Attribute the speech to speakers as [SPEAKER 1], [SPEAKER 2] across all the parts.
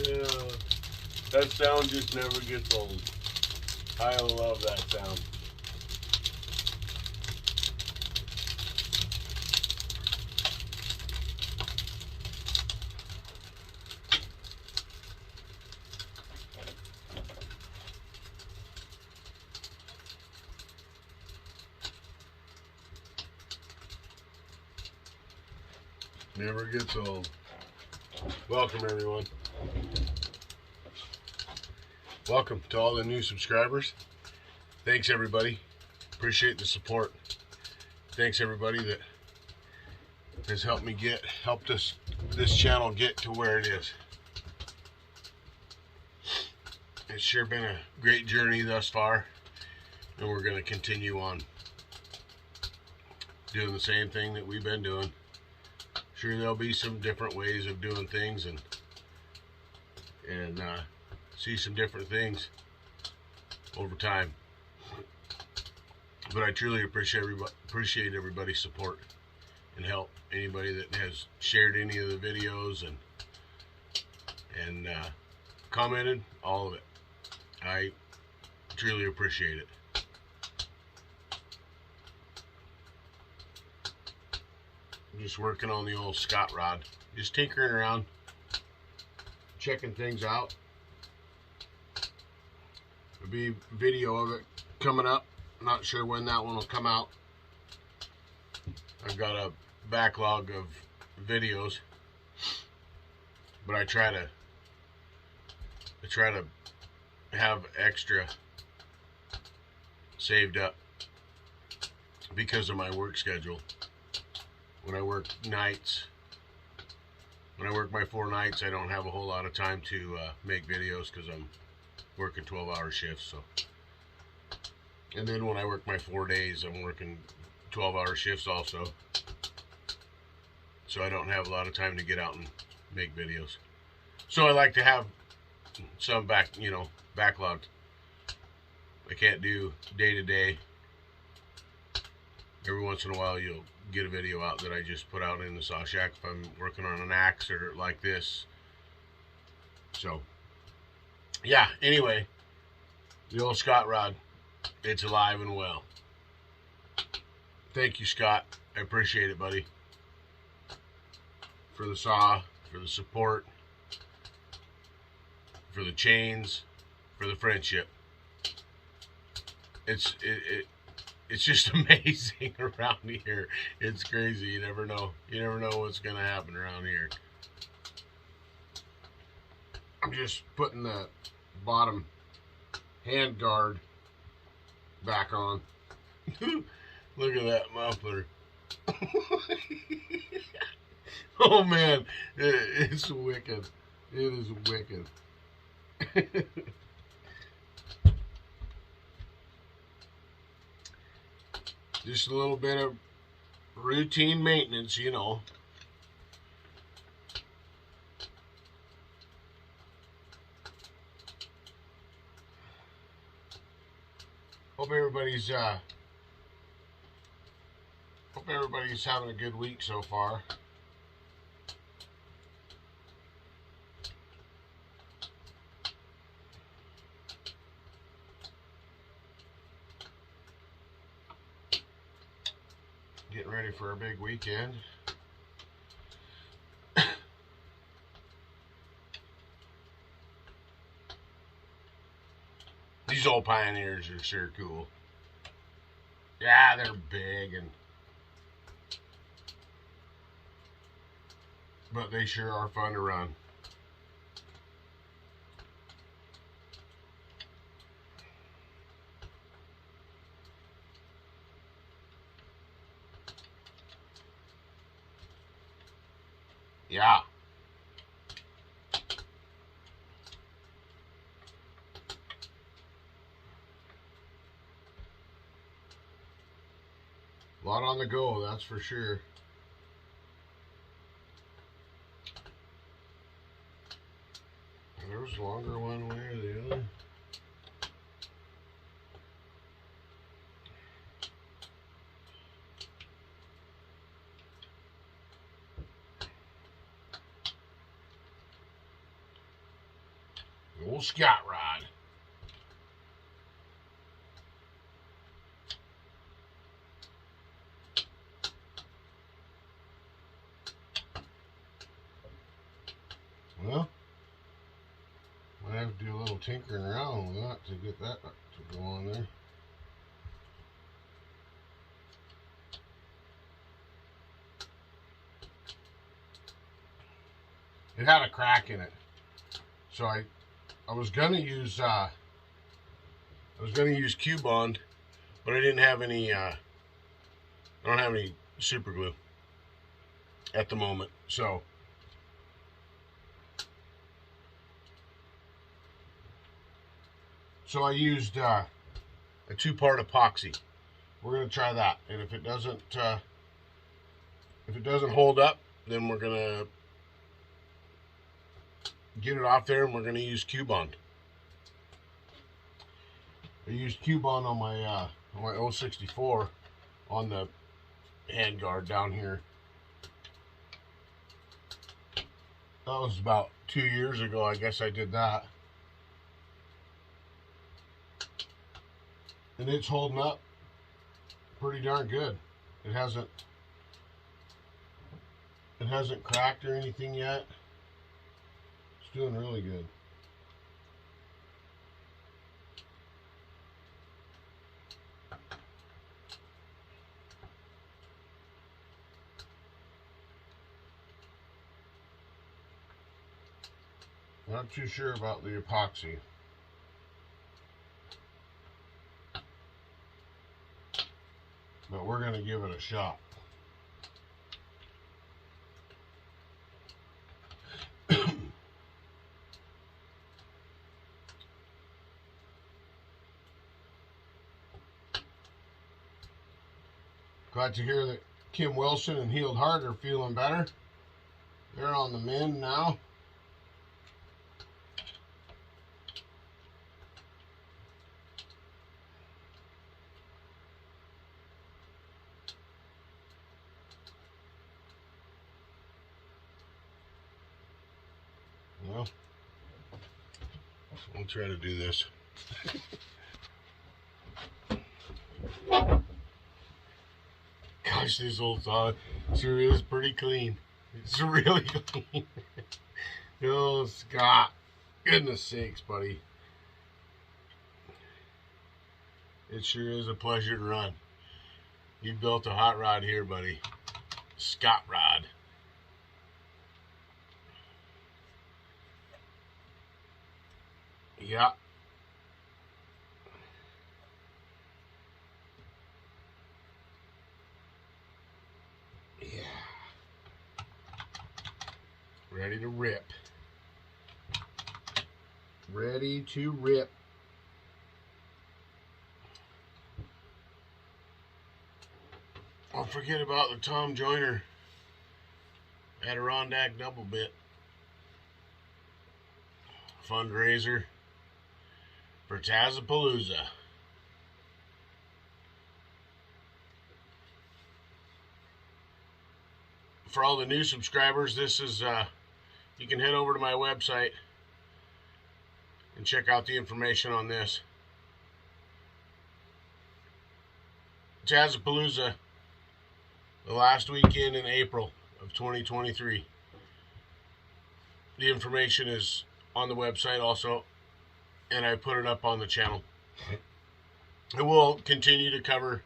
[SPEAKER 1] Yeah, that sound just never gets old. I love that sound. Never gets old. Welcome, everyone. Welcome to all the new subscribers. Thanks, everybody. Appreciate the support. Thanks, everybody that has helped this channel get to where it is. It's sure been a great journey thus far, and we're going to continue on doing the same thing that we've been doing. Sure, there'll be some different ways of doing things, and see some different things over time. But I truly appreciate everybody's support and help. Anybody that has shared any of the videos and commented, all of it. I truly appreciate it. I'm just working on the old Scott rod. Just tinkering around, checking things out. There'll be a video of it coming up. Not sure when that one will come out. I've got a backlog of videos, but I try to have extra saved up because of my work schedule. When I work nights, when I work my 4 nights, I don't have a whole lot of time to make videos because I'm working 12-hour shifts. So, and then when I work my 4 days, I'm working 12-hour shifts also. So I don't have a lot of time to get out and make videos. So I like to have some backlogged. I can't do day to day. Every once in a while you'll get a video out that I just put out in the saw shack if I'm working on an axe or like this. So yeah, anyway, the old Scott rod, it's alive and well. Thank you, Scott. I appreciate it, buddy. For the saw, for the support, for the chains, for the friendship. It's just amazing around here. It's crazy. You never know. You never know what's gonna happen around here. I'm just putting the bottom hand guard back on. Look at that muffler. Oh man, it's wicked. It is wicked. Just a little bit of routine maintenance, you know. Hope everybody's having a good week so far. Getting ready for a big weekend. These old Pioneers are sure cool. Yeah, they're big, but they sure are fun to run. Yeah. A lot on the go, that's for sure. There's longer one way or the other. The old Scott rod. Well, I have to do a little tinkering around with that to get that to go on there. It had a crack in it, so I was gonna use Q-Bond, but I didn't have any. I don't have any super glue at the moment, so I used a 2-part epoxy. We're gonna try that, and if it doesn't hold up, then we're gonna get it off there, and we're gonna use Q-Bond. I used Q-Bond on my 064 on the handguard down here. That was about 2 years ago, I guess I did that. And it's holding up pretty darn good. It hasn't cracked or anything yet. It's doing really good. Not too sure about the epoxy. But we're going to give it a shot. Glad to hear that Kim Wilson and Healed Heart are feeling better. They're on the mend now. Well, I'll try to do this. Gosh, this old saw sure is pretty clean. It's really clean. Oh, Scott. Goodness sakes, buddy. It sure is a pleasure to run. You built a hot rod here, buddy. Scott rod. Yeah. Yeah. Ready to rip. Ready to rip. Don't forget about the Tom Joyner Adirondack double bit fundraiser for Tazapalooza. For all the new subscribers, this is you can head over to my website and check out the information on this. Tazapalooza, the last weekend in April of 2023. The information is on the website also, and I put it up on the channel. I will continue to cover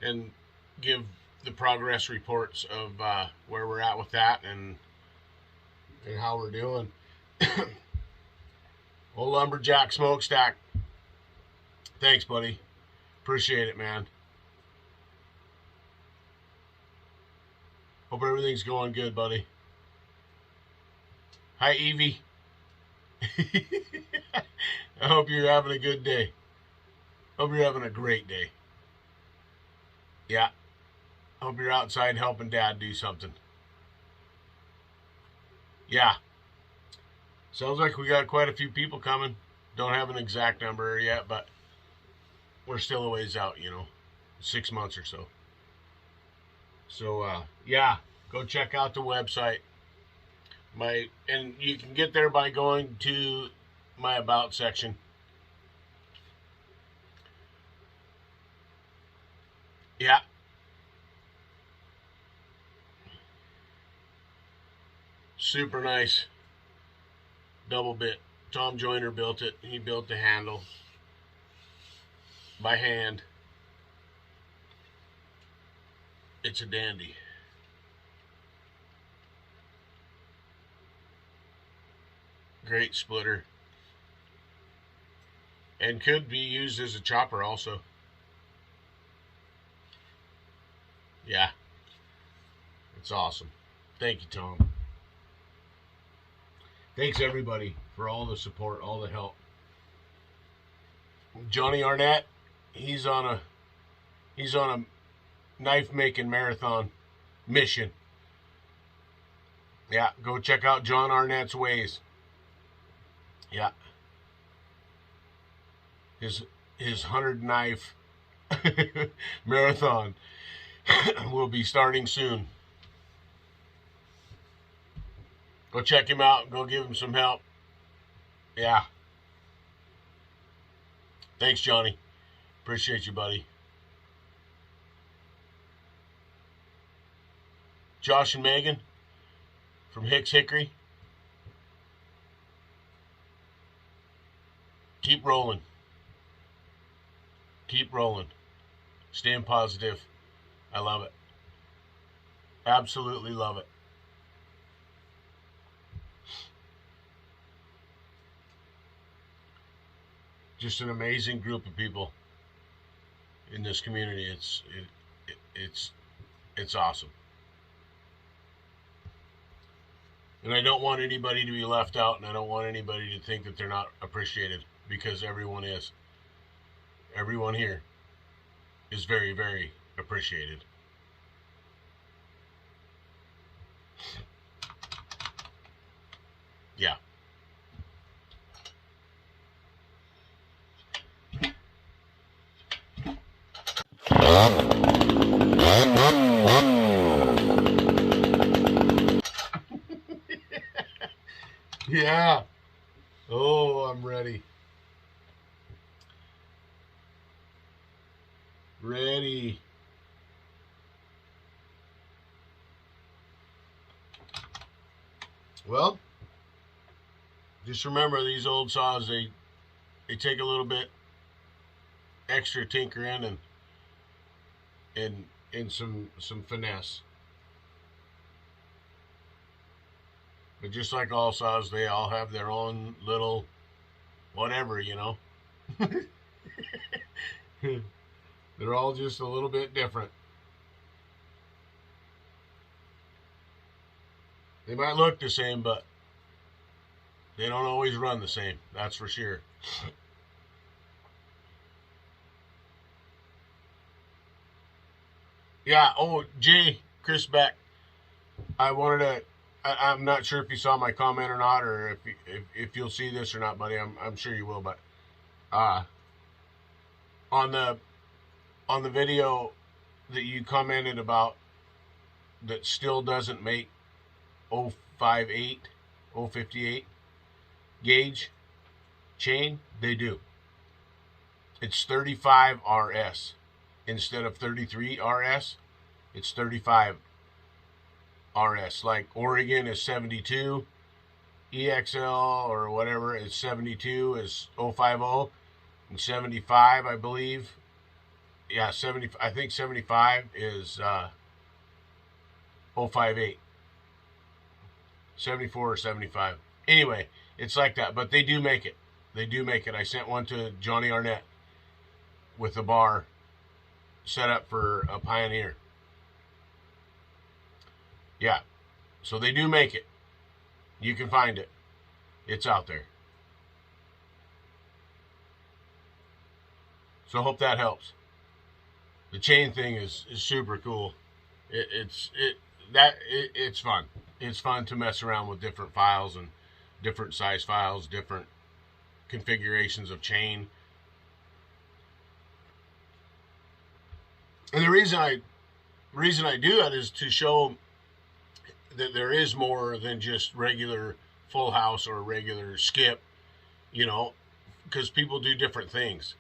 [SPEAKER 1] and give the progress reports of where we're at with that and how we're doing. Old Lumberjack Smokestack. Thanks, buddy. Appreciate it, man. Hope everything's going good, buddy. Hi, Evie. I hope you're having a good day. Hope you're having a great day. Yeah. Hope you're outside helping Dad do something. Yeah. Sounds like we got quite a few people coming. Don't have an exact number yet, but we're still a ways out, 6 months or so. So, yeah, go check out the website. And you can get there by going to my About section. Yeah. Super nice. Double bit. Tom Joyner built it. He built the handle by hand. It's a dandy. Great splitter. And could be used as a chopper also. Yeah. It's awesome. Thank you, Tom. Thanks everybody for all the support, all the help. Johnny Arnett, he's on a knife making marathon mission. Yeah, go check out John Arnett's Ways. Yeah. His 100 knife marathon will be starting soon. Go check him out. Go give him some help. Yeah. Thanks, Johnny. Appreciate you, buddy. Josh and Megan from Hicks Hickory. Keep rolling. Keep rolling. Staying positive. I love it. Absolutely love it. Just an amazing group of people in this community. It's awesome. And I don't want anybody to be left out, and I don't want anybody to think that they're not appreciated, because everyone is. Everyone here is very, very appreciated. Yeah. Yeah. Oh, I'm ready. Ready. Well, just remember, these old saws, they take a little bit extra tinkering and some finesse. But just like all saws, they all have their own little whatever, They're all just a little bit different. They might look the same, but they don't always run the same. That's for sure. Yeah. Oh, Jay, Chris Beck. I wanted to. I'm not sure if you saw my comment or not, or if you'll see this or not, buddy. I'm sure you will. But on the video that you commented about that still doesn't make 058, 058 gauge chain, they do. It's 35 RS instead of 33 RS. It's 35 RS. Like Oregon is 72, EXL or whatever is 72 is 050, and 75, I believe. Yeah, 70. I think 75 is 058. 74 or 75. Anyway, it's like that, but they do make it. They do make it. I sent one to Johnny Arnett with a bar set up for a Pioneer. Yeah, so they do make it. You can find it. It's out there. So I hope that helps. The chain thing is super cool. It's fun. It's fun to mess around with different files and different size files, different configurations of chain. And the reason I do that is to show that there is more than just regular full house or regular skip, you know, because people do different things,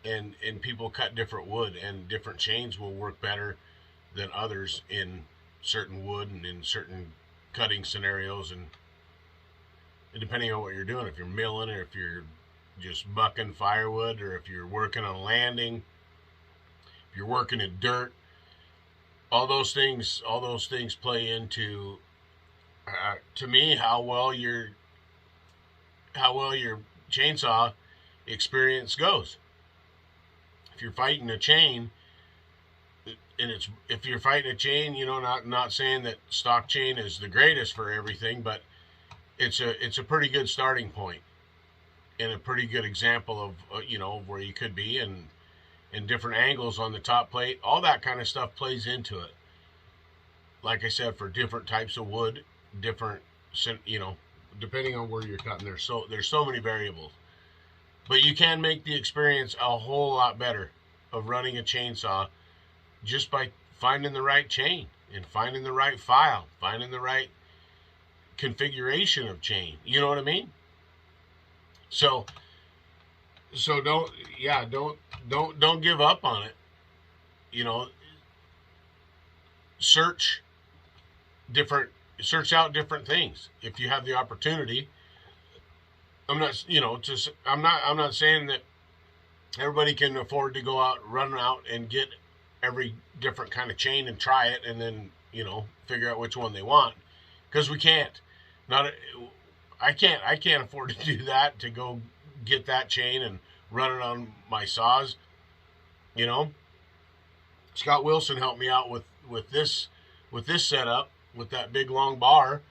[SPEAKER 1] and people cut different wood, and different chains will work better than others in certain wood and in certain cutting scenarios, and depending on what you're doing, if you're milling or if you're just bucking firewood, or if you're working on a landing, if you're working in dirt, all those things play into to me how well your chainsaw experience goes. If you're fighting a chain, and if you're fighting a chain, you know, not saying that stock chain is the greatest for everything, but it's a pretty good starting point and a pretty good example of you know, where you could be, and different angles on the top plate. All that kind of stuff plays into it. Like I said, for different types of wood, different, you know, depending on where you're cutting, there's so many variables. But you can make the experience a whole lot better of running a chainsaw just by finding the right chain and finding the right file, finding the right configuration of chain. You know what I mean? So don't give up on it. You know, search out different things if you have the opportunity. I'm not saying that everybody can afford to go out, run out and get every different kind of chain and try it, and then, you know, figure out which one they want, because we can't. I can't afford to do that, to go get that chain and run it on my saws. You know, Scott Wilson helped me out with this setup, with that big long bar,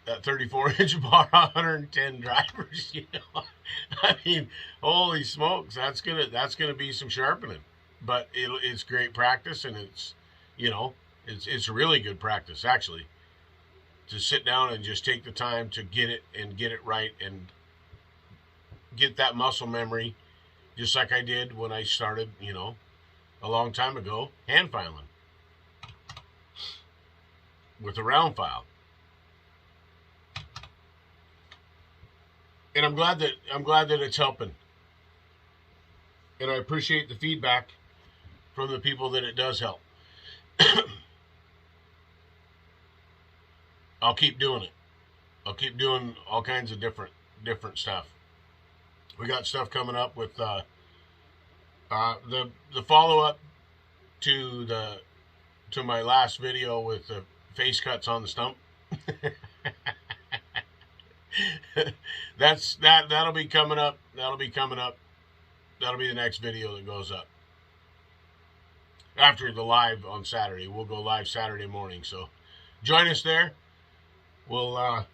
[SPEAKER 1] that 34-inch bar, 110 drivers. You know, I mean, holy smokes, that's gonna be some sharpening, but it's great practice, and it's, you know, it's really good practice, actually, to sit down and just take the time to get it right, and get that muscle memory, just like I did when I started, you know, a long time ago, hand filing with a round file. And I'm glad that it's helping. And I appreciate the feedback from the people that it does help. I'll keep doing it. I'll keep doing all kinds of different stuff. We got stuff coming up with the follow-up to my last video with the face cuts on the stump. That'll be coming up. That'll be the next video that goes up after the live on Saturday. We'll go live Saturday morning, so join us there. We'll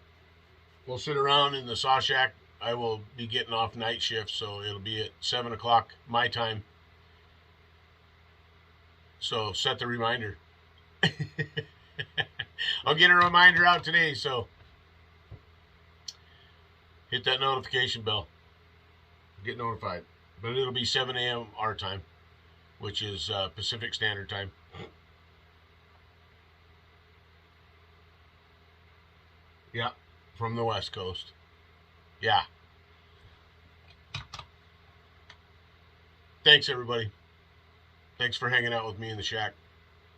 [SPEAKER 1] sit around in the saw shack. I will be getting off night shift, so it'll be at 7 o'clock my time. So set the reminder. I'll get a reminder out today, so hit that notification bell. Get notified. But it'll be 7 a.m. our time, which is Pacific Standard Time. Yeah, from the West Coast. Yeah. Thanks, everybody. Thanks for hanging out with me in the shack.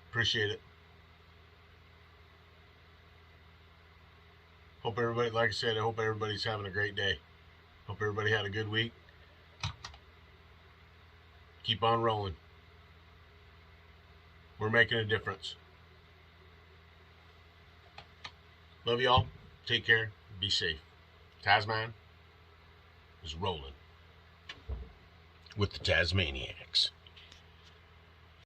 [SPEAKER 1] Appreciate it. Hope everybody, like I said, I hope everybody's having a great day. Hope everybody had a good week. Keep on rolling. We're making a difference. Love y'all. Take care. Be safe. TazMan is rolling with the Tasmaniacs.